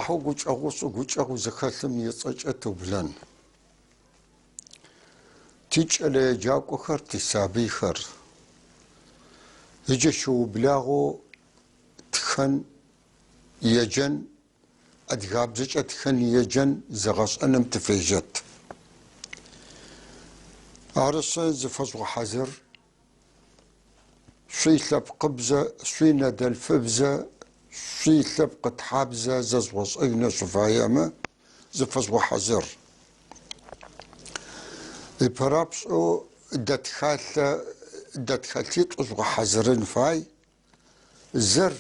صباحو قوش زخلتم يصجت بلن تجعل جاكو خر تسابي خر هجا شو بلاغو تخن يجن أدغاب زج أتخن يجن زغش أنم تفيجت عرصة زفز وحذر شي ثب قبزة شي ندى الفبزة شي ثب قد حابزة ززوز أين شفايمة زفز وحذر البرابس أو دتخالتيت أزغو حذرين فاي زر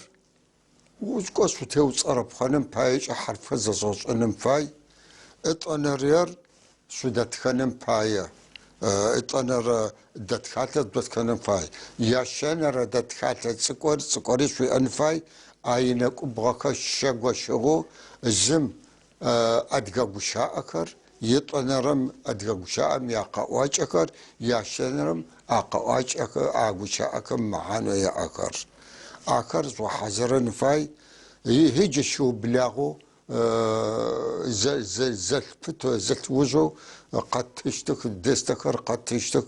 وزقوس وتوز أرب خانم بايج أحرف ززوز أنم فاي اتأنرير سودت خانم بايا اتأنر دتخالت خانم فاي ياشنر دتخالت سكوري شوي أنفاي أينك أبغاك شغو شغو زم أدقى بشاء أكر يطنرم أدقى بشاء ياقا واج أكر ياشنرم آقا واج أكر آقوشاء أكر معانو يا أكر آكر زو حذرن فاي هيج شو بلاغو زل فتو زل وجو قد تشتك دستكر قد تشتك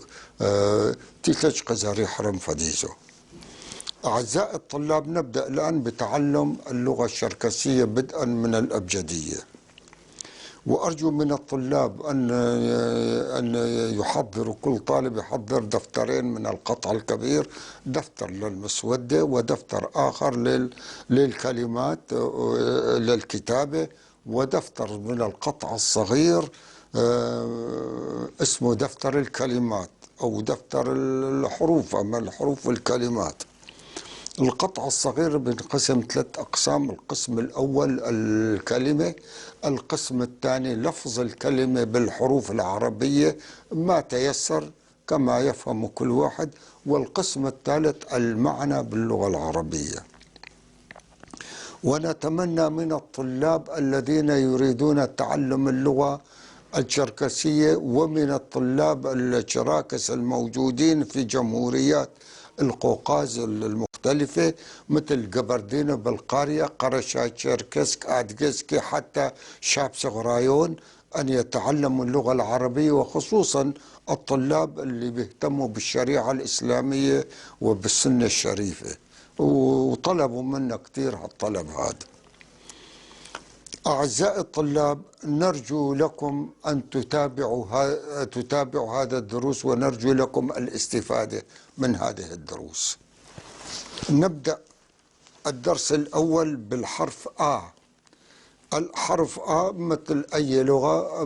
تلتج قزاري حرم فديزو. أعزائي الطلاب نبدأ الآن بتعلم اللغة الشركسية بدءا من الأبجدية، وأرجو من الطلاب أن يحضروا كل طالب يحضر دفترين من القطع الكبير، دفتر للمسودة ودفتر آخر للكلمات للكتابة، ودفتر من القطع الصغير اسمه دفتر الكلمات أو دفتر الحروف، أما الحروف والكلمات. القطع الصغير بينقسم 3 أقسام، القسم الأول الكلمة، القسم الثاني لفظ الكلمة بالحروف العربية ما تيسر كما يفهم كل واحد، والقسم الثالث المعنى باللغة العربية. ونتمنى من الطلاب الذين يريدون تعلم اللغة الشركسية ومن الطلاب الشراكس الموجودين في جمهوريات القوقاز المختلفة مثل قبردينة بالقارية قرشا تشركسك أدقسكي حتى شاب صغرايون أن يتعلموا اللغة العربية، وخصوصا الطلاب اللي بيهتموا بالشريعة الإسلامية وبالسنة الشريفة، وطلبوا منا كثير هالطلب هذا. أعزائي الطلاب نرجو لكم أن تتابعوا هذا الدروس، ونرجو لكم الاستفادة من هذه الدروس. نبدأ الدرس الأول بالحرف آ. الحرف آ مثل أي لغة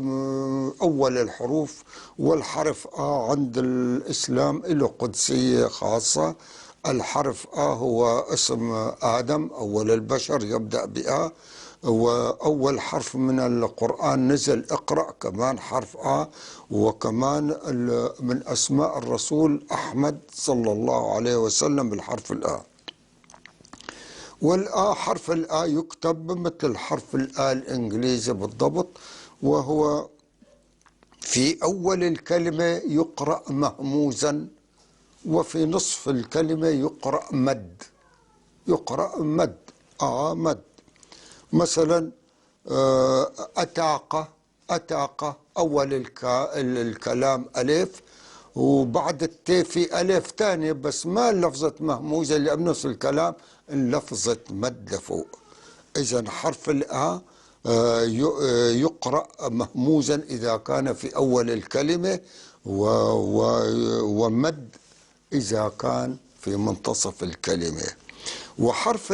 أول الحروف، والحرف آ عند الإسلام له قدسية خاصة. الحرف آ هو اسم آدم أول البشر يبدأ بآ، وأول حرف من القرآن نزل اقرأ كمان حرف آ، وكمان من أسماء الرسول أحمد صلى الله عليه وسلم بالحرف الآ. والآ حرف الآ يكتب مثل حرف الآ الإنجليزي بالضبط، وهو في أول الكلمة يقرأ مهموزا، وفي نصف الكلمة يقرأ مد، يقرأ مد مد. مثلا أتاقة أول الكلام ألف، وبعد التاء في ألف ثانية بس ما لفظة مهموزة اللي بنص الكلام، لفظة مد لفوق. إذن حرف الآ يقرأ مهموزا إذا كان في أول الكلمة، ومد إذا كان في منتصف الكلمة. وحرف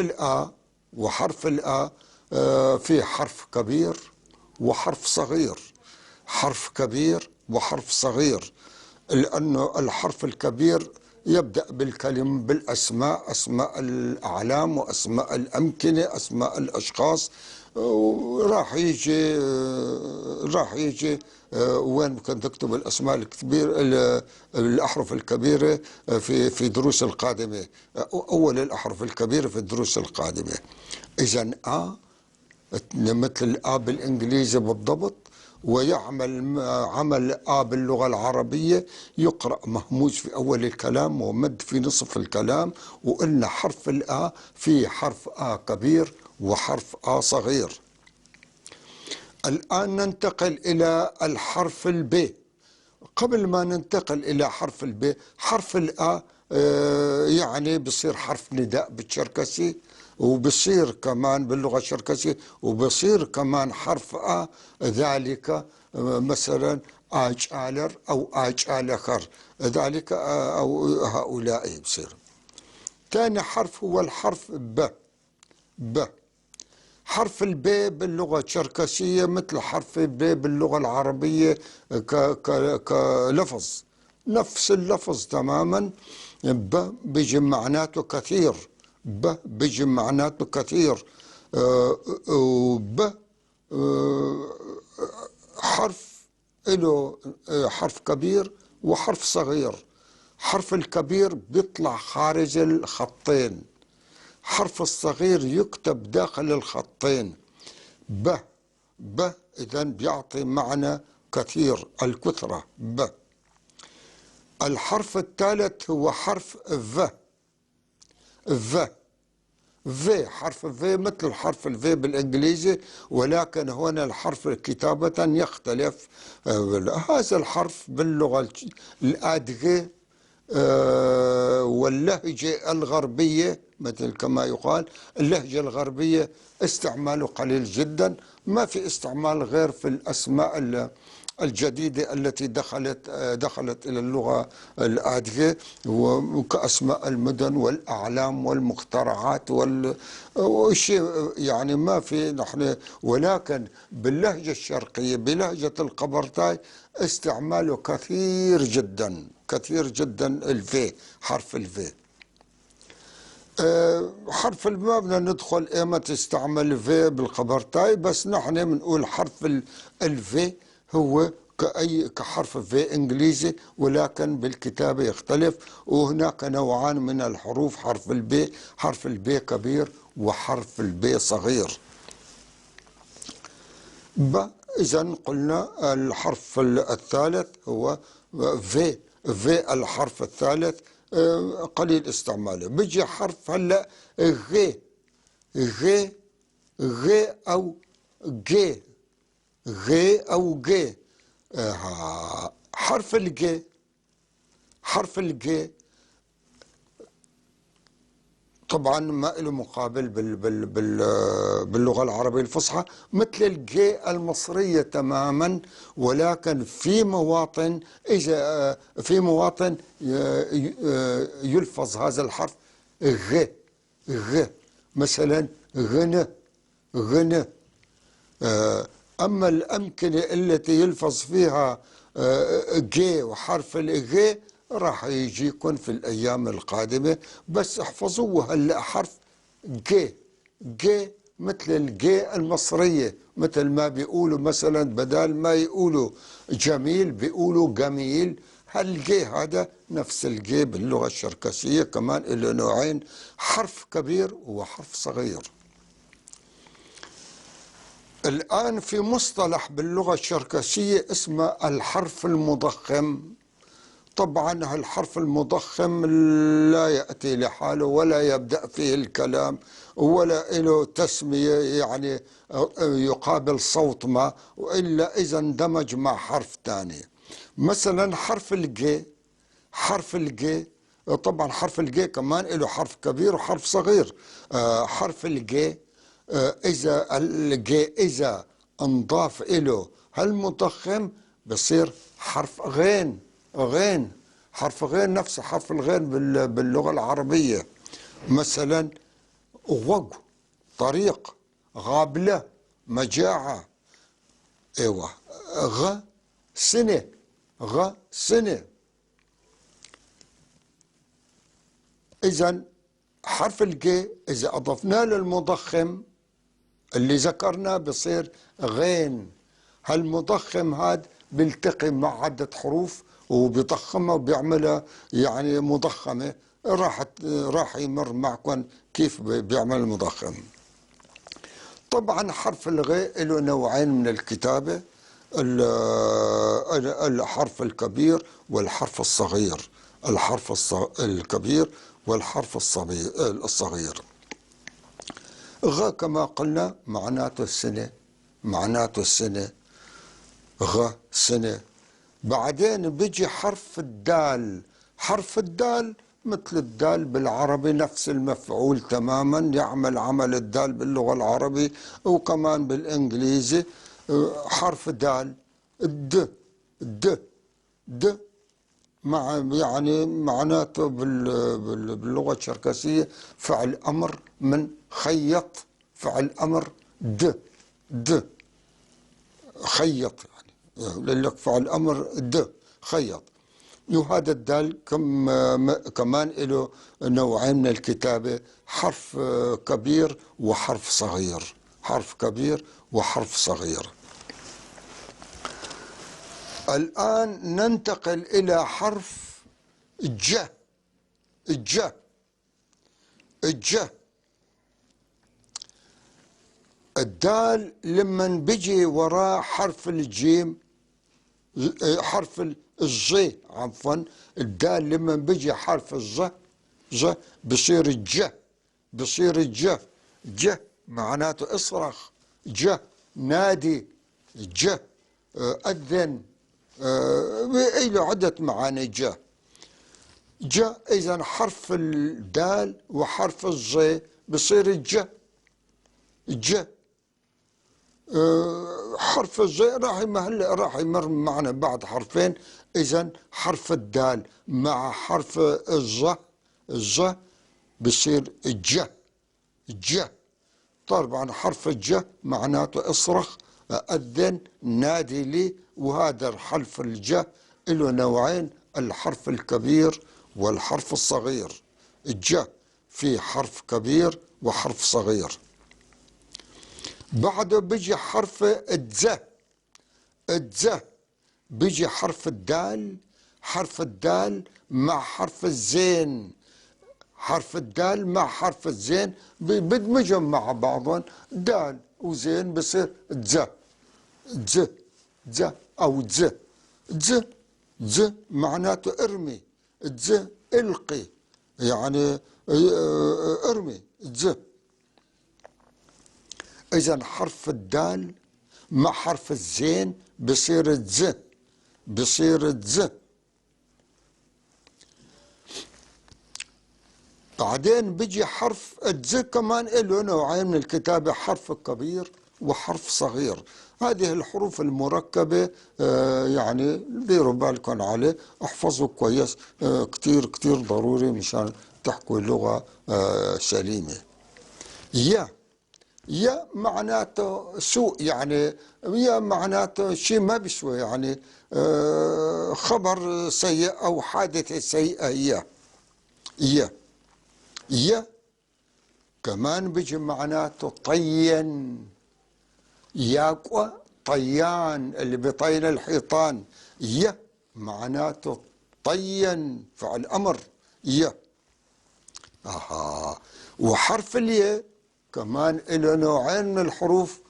الآ في حرف كبير وحرف صغير، حرف كبير وحرف صغير، لأنه الحرف الكبير يبدأ بالكلمة بالأسماء، أسماء الأعلام وأسماء الأمكنة أسماء الأشخاص، راح يجي وين كنت تكتب الأسماء الكبيرة الأحرف الكبيرة في دروس القادمة، أول الأحرف الكبيرة في الدروس القادمة. إذن مثل الآ بالإنجليزي بالضبط، ويعمل عمل آ باللغة العربية، يقرأ مهموز في أول الكلام ومد في نصف الكلام. وقلنا حرف الآ في حرف آ كبير وحرف آ صغير. الآن ننتقل إلى الحرف الب. قبل ما ننتقل إلى حرف الب، حرف الآ يعني بصير حرف نداء بالتشركسي، وبصير كمان باللغة الشركسية، وبصير كمان حرف آ ذلك مثلا آجالر أو آجالخر، ذلك أو هؤلاء بصير. ثاني حرف هو الحرف ب. حرف البي باللغة الشركسية مثل حرف البي باللغة العربية كلفظ، نفس اللفظ تماما. ب بيجي معناته كثير، ب بيجي معناته كثير. وب حرف له حرف كبير وحرف صغير. حرف الكبير بيطلع خارج الخطين، حرف الصغير يكتب داخل الخطين. ب إذن بيعطي معنى كثير، الكثرة ب. الحرف الثالث هو حرف ف. حرف في مثل حرف الفي بالإنجليزي، ولكن هنا الحرف كتابة يختلف. هذا الحرف باللغة الأدغي واللهجة الغربية، مثل كما يقال اللهجة الغربية استعماله قليل جدا، ما في استعمال غير في الأسماء الجديدة التي دخلت إلى اللغة الآدغة، وكأسماء المدن والأعلام والمخترعات والشيء، يعني ما في نحن. ولكن باللهجة الشرقية بلهجة القبرتاي استعماله كثير جدا كثير جدا. الفي، حرف الفي. حرف ما بدنا ندخل ايمتى تستعمل في بالقبرتاي، بس نحن بنقول حرف الفي هو كحرف في انجليزي، ولكن بالكتابة يختلف. وهناك نوعان من الحروف، حرف البي، حرف البي كبير وحرف البي صغير. إذن قلنا الحرف الثالث هو في. الحرف الثالث قليل استعماله. بيجي حرف هلا غي أو جي، غي أو جي. حرف الجي طبعا ما له مقابل باللغة العربية الفصحى، مثل الجي المصرية تماما، ولكن في مواطن يلفظ هذا الحرف غ مثلا غنى. أما الأمكنة التي يلفظ فيها جي وحرف الغي راح يجيكم في الأيام القادمة، بس احفظوه هلا حرف جي مثل الجي المصرية، مثل ما بيقولوا مثلا بدل ما يقولوا جميل بيقولوا جميل. هالجي هذا نفس الجي باللغة الشركسية، كمان له نوعين، حرف كبير وحرف صغير. الآن في مصطلح باللغة الشركسية اسمه الحرف المضخم. طبعا الحرف المضخم لا يأتي لحاله ولا يبدأ فيه الكلام ولا له تسمية، يعني يقابل صوت ما، وإلا إذا اندمج مع حرف ثاني. مثلا حرف الجي طبعا حرف الجي كمان له حرف كبير وحرف صغير. حرف الجي إذا انضاف له هالمضخم بصير حرف غين. حرف غين نفس حرف الغين باللغة العربية. مثلا غوغ، طريق، غابلة، مجاعة. ايوه، سنة. إذا حرف الجي إذا أضفنا له المضخم اللي ذكرنا بصير غين. هالمضخم هذا بيلتقي مع عدة حروف وبيضخمها وبيعملها يعني مضخمة. راح يمر معكم كيف بيعمل المضخم. طبعا حرف الغاء له نوعين من الكتابة، الحرف الكبير والحرف الصغير. الحرف الكبير والحرف الصغير. غ كما قلنا معناته السنة، معناته سنة، غ سنة. بعدين بيجي حرف الدال. حرف الدال مثل الدال بالعربي نفس المفعول تماما، يعمل عمل الدال باللغة العربية وكمان بالإنجليزي. حرف دال الد. د د يعني معناته باللغة الشركسية فعل أمر من خيط. فعل أمر د خيط، يعني لك فعل أمر د خيط. وهذا الدال كمان له نوعين من الكتابة، حرف كبير وحرف صغير. حرف كبير وحرف صغير. الآن ننتقل إلى حرف ج. الج. الج الدال لما بيجي وراه حرف الجيم، حرف الزي عفوا، الدال لما بيجي حرف ج بصير الج. بصير الج. ج معناته اصرخ، ج نادي، ج أذن، له عدة معاني. ج إذا حرف الدال وحرف الزي بصير الج. ج حرف الزي راح يمر معنا بعد حرفين. إذا حرف الدال مع حرف الز بصير الج. ج طبعا حرف الج معناته اصرخ، أذن، نادي لي. وهذا حرف الج له نوعين، الحرف الكبير والحرف الصغير. الج في حرف كبير وحرف صغير. بعده بيجي حرف الدز. الدز بيجي حرف الدال. حرف الدال مع حرف الزين. حرف الدال مع حرف الزين بدمجهم مع بعضهم، دال وزين بصير دز. دز دز أو دز. دز دز معناته ارمي. دز القي، يعني ارمي دز. إذا حرف الدال مع حرف الزين بصير دز. بصير دز. بعدين بيجي حرف الدز كمان له نوعين من الكتابة، حرف كبير وحرف صغير. هذه الحروف المركبة يعني ديروا بالكم عليه، احفظوا كويس، كتير كتير ضروري مشان تحكوا لغة سليمة. يا معناته سوء، يعني يا معناته شيء ما بيسوى، يعني خبر سيء أو حادثة سيئة. يا كمان بيجي معناته طين. ياقوى طيان اللي بيطين الحيطان. يا معناته طين فعل أمر. يا وحرف الياء كمان له نوعين من الحروف،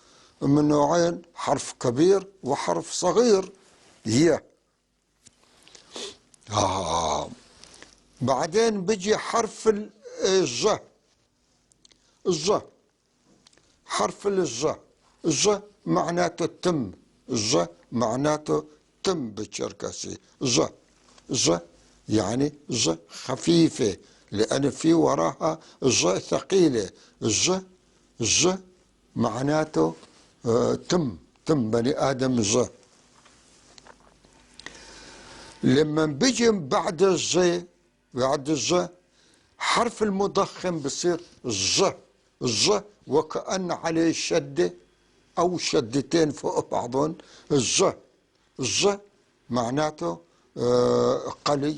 من نوعين، حرف كبير وحرف صغير. يا بعدين بيجي حرف الج. الج حرف الج. الج معناته تم. الج معناته تم بالشركسي. ج ج يعني ج خفيفة، لأن في وراها ج ثقيلة. ج ج معناته تم بني آدم. ج لما بيجي بعد الج حرف المضخم بصير ج. ج وكأن عليه شدة أو شدتين فوق بعضهم. الج ج معناته قلي،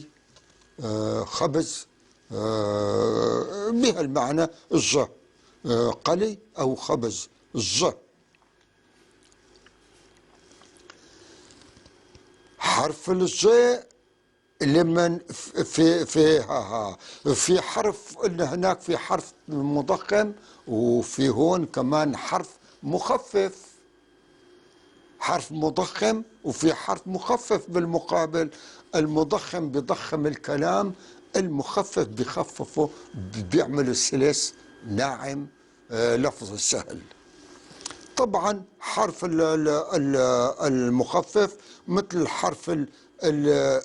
خبز، بهالمعنى الج، قلي أو خبز. الج حرف الج لما في حرف، قلنا هناك في حرف مضخم وفي هون كمان حرف مخفف. حرف مضخم وفي حرف مخفف بالمقابل. المضخم بيضخم الكلام، المخفف بيخففه، بيعمل السلس ناعم، لفظ سهل. طبعا حرف المخفف مثل حرف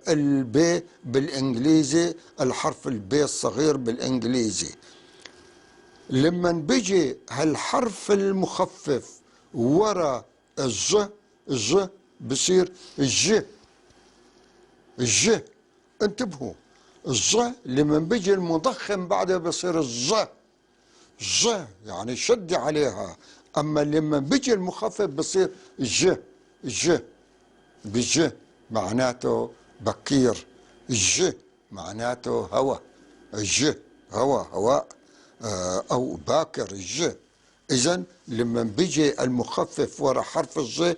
البي بالانجليزي، الحرف البي الصغير بالانجليزي. لما بيجي هالحرف المخفف ورا الج بصير الج. انتبهوا، الج لما بيجي المضخم بعدها بصير ج يعني شد عليها. اما لما بيجي المخفف بصير ج بج معناته بكير، ج معناته هواء، هواء او باكر الج. اذا لما بيجي المخفف ورا حرف الج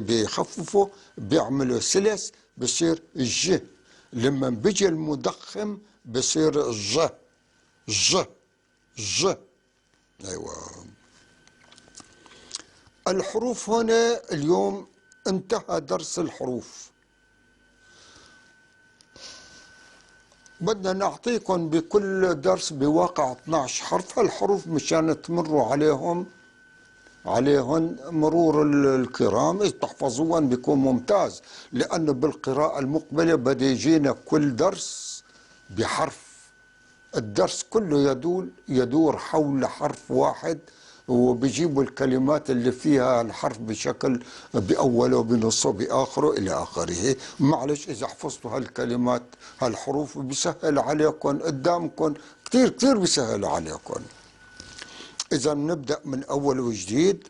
بيخففه بيعملوا سلس بصير الج. لما بيجي المضخم بصير ج. ايوه. الحروف هنا اليوم انتهى درس الحروف. بدنا نعطيكم بكل درس بواقع 12 حرف. هالحروف مشان تمروا عليهن مرور الكرام، إذا تحفظوهن بيكون ممتاز، لأنه بالقراءة المقبلة بده يجينا كل درس بحرف. الدرس كله يدور حول حرف واحد، وبيجيبوا الكلمات اللي فيها الحرف بشكل بأوله بنصه بآخره إلى آخره. معلش إذا حفظتوا هالكلمات هالحروف بيسهل عليكم قدامكم كتير كتير، بيسهل عليكم. إذا نبدأ من أول وجديد.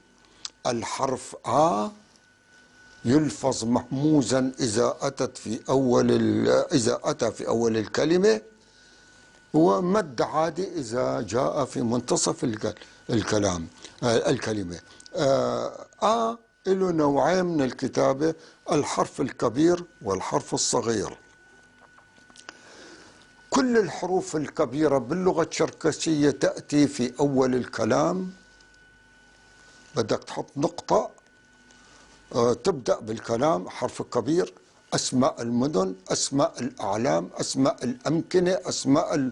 الحرف آ يلفظ مهموزا إذا أتى في أول الكلمة، ومد عادي إذا جاء في منتصف الكلمة. له نوعين من الكتابة، الحرف الكبير والحرف الصغير. كل الحروف الكبيرة باللغة الشركسية تأتي في أول الكلام، بدك تحط نقطة تبدأ بالكلام حرف كبير. أسماء المدن، أسماء الأعلام، أسماء الأمكنة، أسماء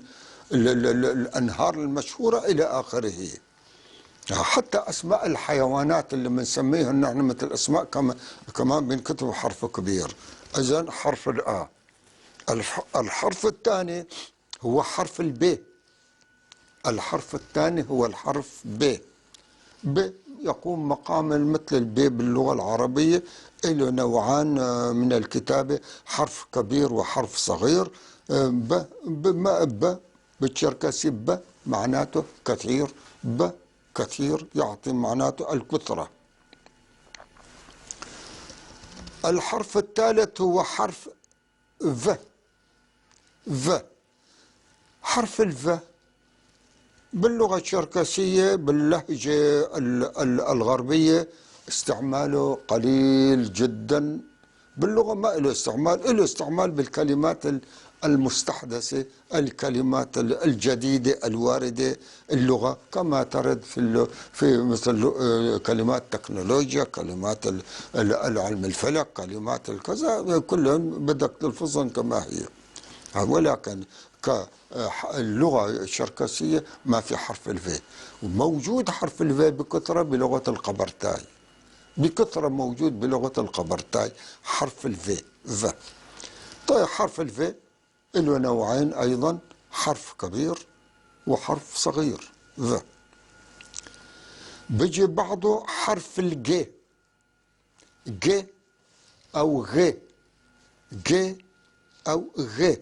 الأنهار المشهورة إلى آخره. حتى أسماء الحيوانات اللي بنسميها نحن مثل أسماء كمان بينكتبوا حرف كبير. إذن حرف الآ. الحرف الثاني هو حرف الب. الحرف الثاني هو الحرف ب. ب يقوم مقام مثل الب باللغة العربية. له نوعان من الكتابة، حرف كبير وحرف صغير. ب بالتشركسي ب معناته كثير، ب كثير يعطي معناته الكثرة. الحرف الثالث هو حرف ف. حرف الف باللغة الشركسية باللهجة الغربية استعماله قليل جدا. باللغة ما له استعمال، له استعمال بالكلمات المستحدثة، الكلمات الجديدة الواردة اللغة، كما ترد في مثل كلمات تكنولوجيا، كلمات العلم الفلك، كلمات الكذا، كلهم بدك تلفظهم كما هي. ولكن كاللغة الشركسية ما في حرف الف. وموجود حرف الف بكثرة بلغة القبرتاي، بكثرة موجود بلغة القبرتاي حرف الف. طيب حرف الف له نوعين أيضا، حرف كبير وحرف صغير. بيجي بعضه حرف الج، ج أو غ، ج أو غ.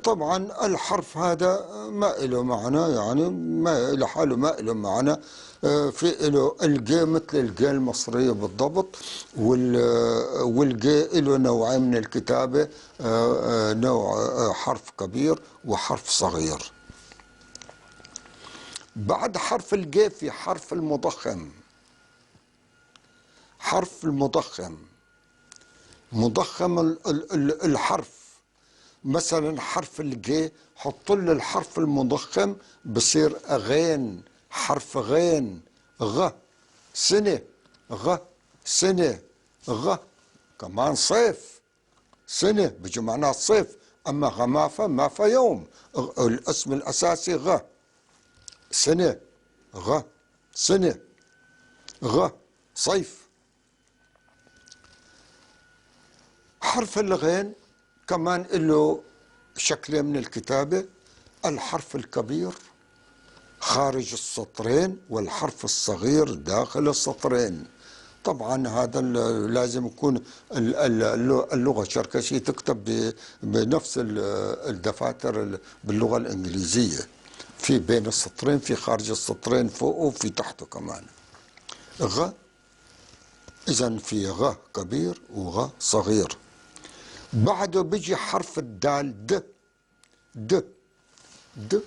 طبعا الحرف هذا ما له معنى، يعني ما لحاله ما له معنى. في له الجي مثل الجي المصرية بالضبط، والجي له نوعين من الكتابة، نوع حرف كبير وحرف صغير. بعد حرف الجي في حرف المضخم. حرف المضخم مضخم الحرف. مثلا حرف الجي حط له الحرف المضخم بصير غين، حرف غين، غ سنة، غ سنة، غ كمان صيف، سنة بيجي معناه صيف. أما غمافة ما في يوم، الاسم الأساسي غ سنة، غ سنة. غ صيف. حرف الغين كمان له شكلين من الكتابة، الحرف الكبير خارج السطرين والحرف الصغير داخل السطرين. طبعا هذا لازم يكون اللغة الشركسية تكتب بنفس الدفاتر باللغة الإنجليزية، في بين السطرين، في خارج السطرين، فوق وفي تحته كمان. غ إذن في غ كبير وغ صغير. بعده بيجي حرف الدال د. د د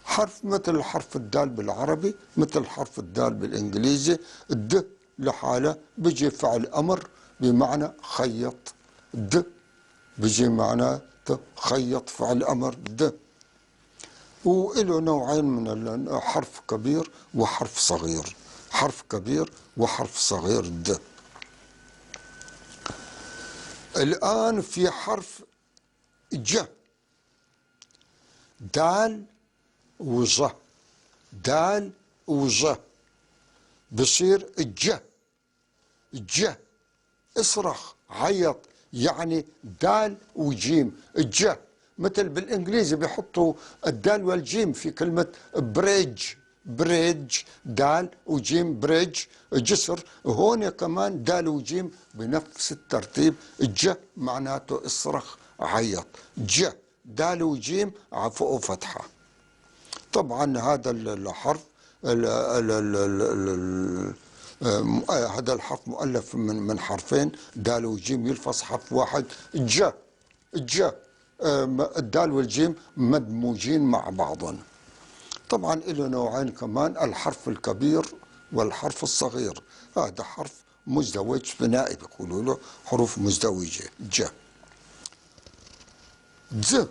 حرف مثل حرف الدال بالعربي، مثل حرف الدال بالإنجليزي. الد لحاله بيجي فعل أمر بمعنى خيط. د بيجي معناه خيط، فعل أمر د. وإله نوعين من حرف كبير وحرف صغير، حرف كبير وحرف صغير د. الآن في حرف ج. دال وظ، دال وظ بصير الج. الج اصرخ عيط، يعني دال وجيم. الج مثل بالانجليزي بيحطوا الدال والجيم في كلمة بريدج. بريدج دال وجيم، بريدج جسر. هون كمان دال وجيم بنفس الترتيب. الج معناته اصرخ عيط. ج دال وجيم فوق فتحة. طبعا هذا الحرف هذا الحرف مؤلف من حرفين، دال وجيم يلفظ حرف واحد. ج ج الدال والجيم مدموجين مع بعضهم. طبعا له نوعين كمان، الحرف الكبير والحرف الصغير. هذا حرف مزدوج ثنائي بيقولوا له، حروف مزدوجة. ج ز.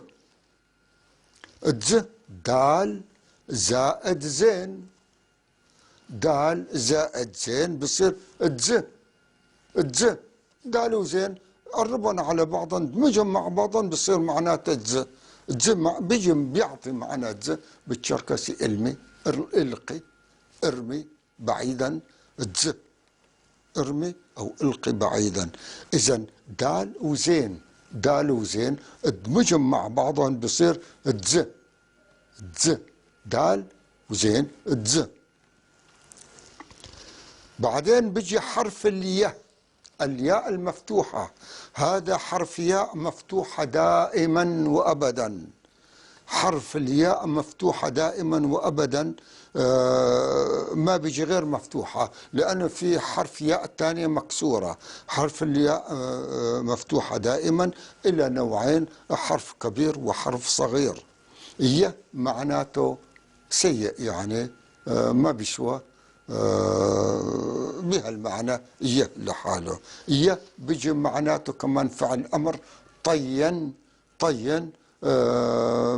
الز دال زائد زين. دال زائد زين بصير الز. الز دال وزين قربهم على بعضهم، دمجهم مع بعضهم بصير معناته الز. الز بيجي بيعطي معنى الز بالتشركسي المي، القي، ارمي بعيدا. الز ارمي او القي بعيدا. اذا دال وزين، دال وزين ادمجهم مع بعضهم بصير الز. الز دال وزين الز. بعدين بيجي حرف الياء، الياء المفتوحة. هذا حرف ياء مفتوحة دائما وأبدا. حرف الياء مفتوحة دائما وأبدا، ما بيجي غير مفتوحة، لأنه في حرف ياء تانية مكسورة. حرف الياء مفتوحة دائما إلى نوعين، حرف كبير وحرف صغير. ياء معناته سيء، يعني ما بيشوى بهالمعنى. يه لحاله. يه بيجي معناته كمان فعل أمر. طين، طين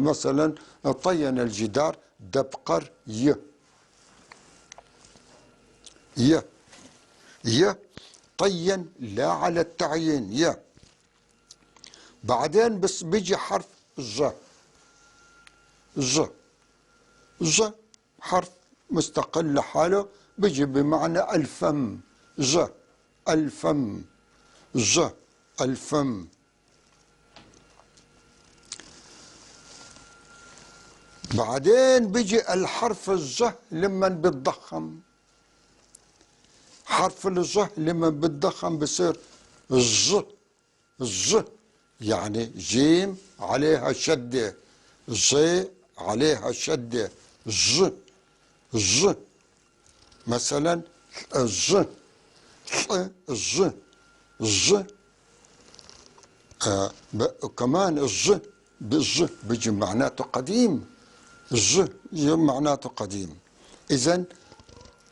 مثلا طين الجدار. دبقر يه. يه يه طين لا على التعيين. يه. بعدين بس بيجي حرف ج. ج ج حرف مستقل لحاله، بيجي بمعنى الفم. ج الفم. ج الفم. بعدين بيجي الحرف الج لمن بتضخم. حرف الج لمن بتضخم بصير ج. ج يعني جيم عليها شدة، ج عليها شدة. ج ج مثلا ج ج ج كمان الج بالج بيجي معناته قديم. الج معناته قديم. إذن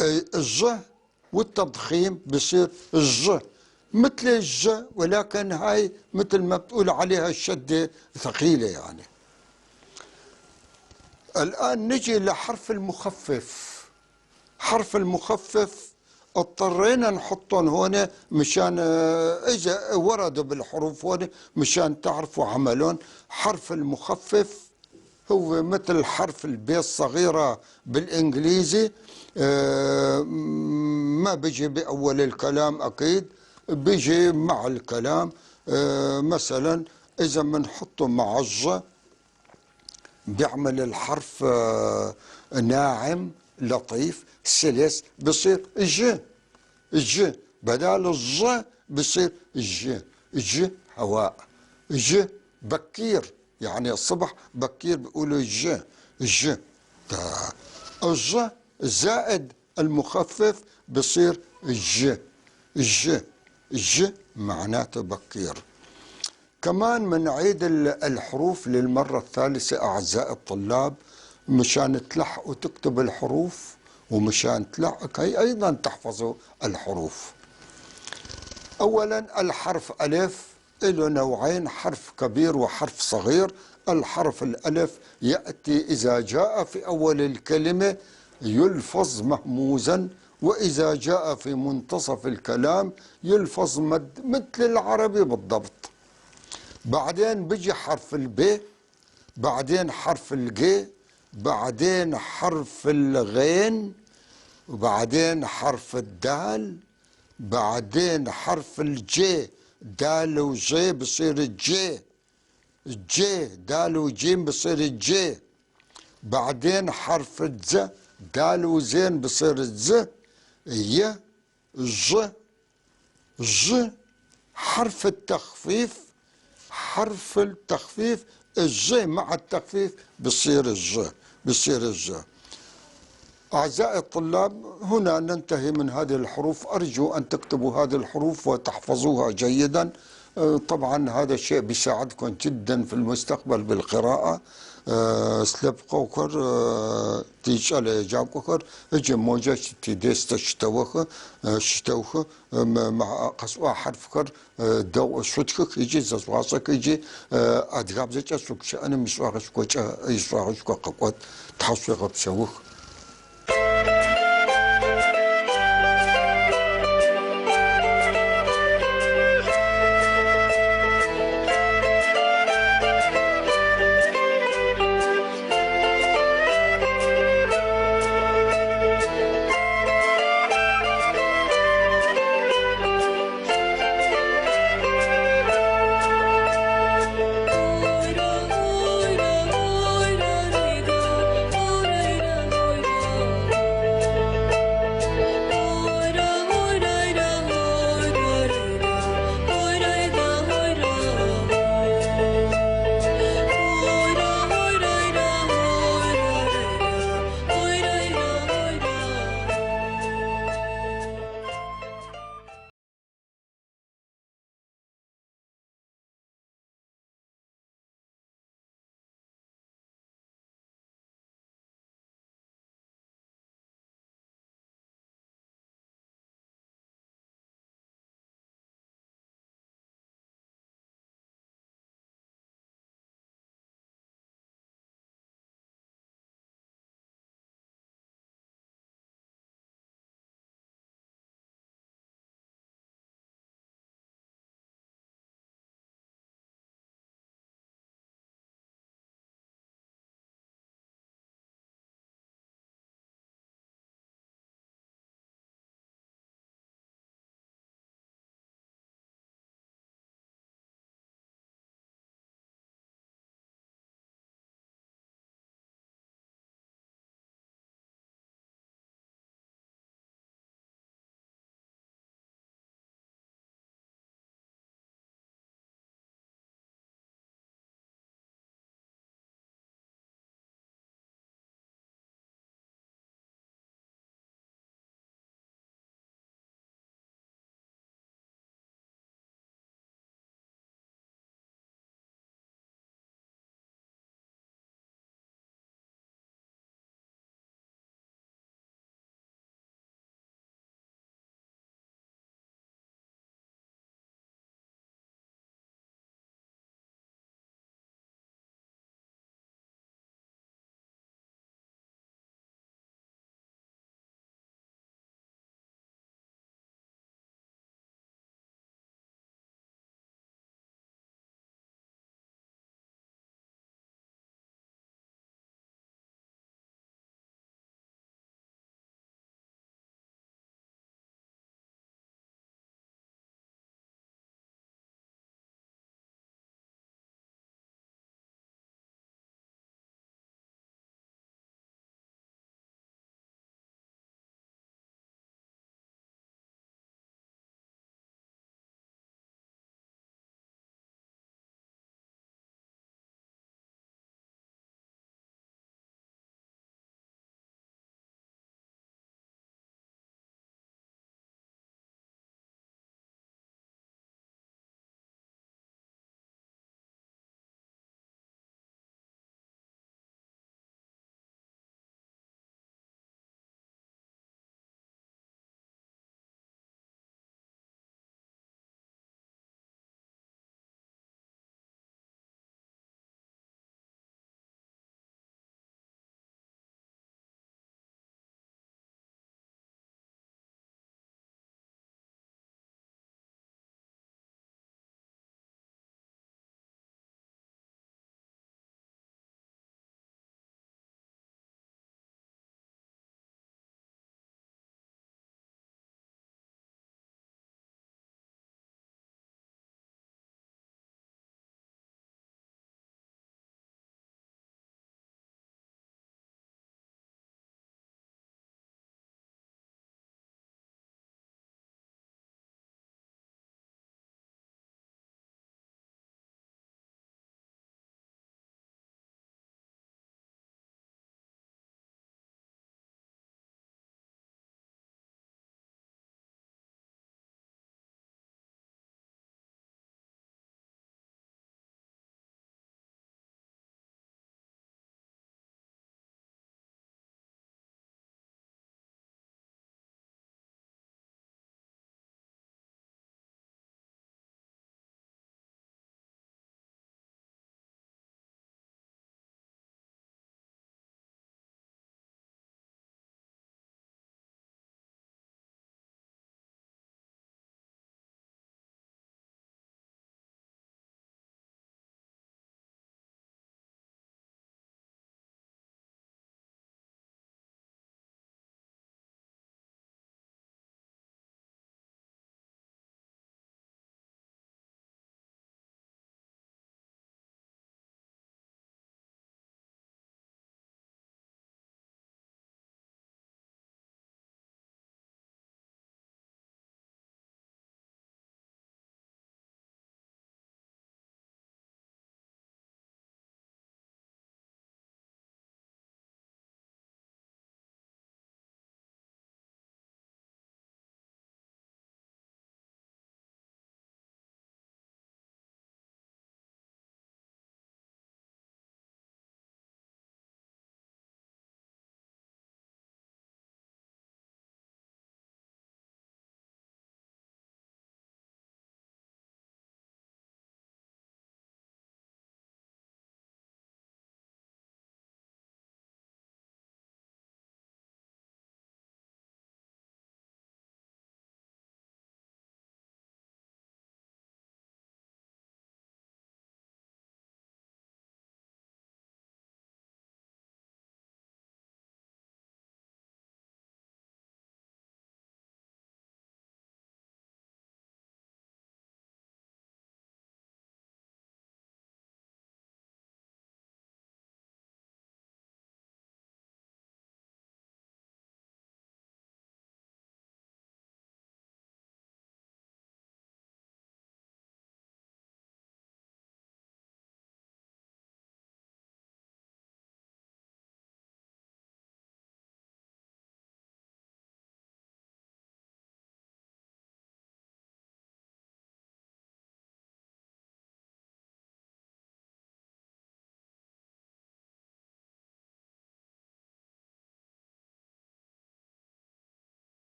الج والتضخيم بصير الج مثل الج، ولكن هاي مثل ما بتقول عليها الشدة ثقيلة يعني. الآن نجي لحرف المخفف. حرف المخفف اضطرينا نحطهم هون مشان اجا وردوا بالحروف هون مشان تعرفوا عملهم. حرف المخفف هو مثل حرف البي الصغيرة بالإنجليزي، ما بيجي بأول الكلام أكيد، بيجي مع الكلام. مثلا إذا بنحطه مع الظ بيعمل الحرف ناعم لطيف سلس، بصير ج. ج بدال الظ بصير ج. ج هواء. ج بكير، يعني الصبح بكير بيقولوا ج. ج الظ زائد المخفف بصير ج. ج. ج معناته بكير. كمان منعيد الحروف للمرة الثالثة أعزائي الطلاب، مشان تلحقوا تكتب الحروف ومشان تلحق هي أيضا تحفظوا الحروف. أولا الحرف ألف له نوعين، حرف كبير وحرف صغير. الحرف الألف يأتي إذا جاء في أول الكلمة يلفظ مهموزا، وإذا جاء في منتصف الكلام يلفظ مد مثل العربي بالضبط. بعدين بيجي حرف الب، بعدين حرف الج، بعدين حرف الغين، وبعدين حرف الدال، بعدين حرف الجي. دال وجي بصير الجي. الجي دال وجيم بصير الجي. بعدين حرف الز، دال وزين بصير الز. ي ج ج. حرف التخفيف، حرف التخفيف الج مع التخفيف بصير الج. بصير الج. أعزائي الطلاب، هنا ننتهي من هذه الحروف. أرجو أن تكتبوا هذه الحروف وتحفظوها جيدا. طبعا هذا الشيء بيساعدكم جدا في المستقبل بالقراءة. سلبقوكر تيجال جاكوكر اجي موجة تيديست شتوخ مع قصوا حرفكر دو شتكك يجي زواسك يجي أدغاب زيجا سوكش أنا مسواغش كوش يسواغش كوكوات تحصوغ بسوخ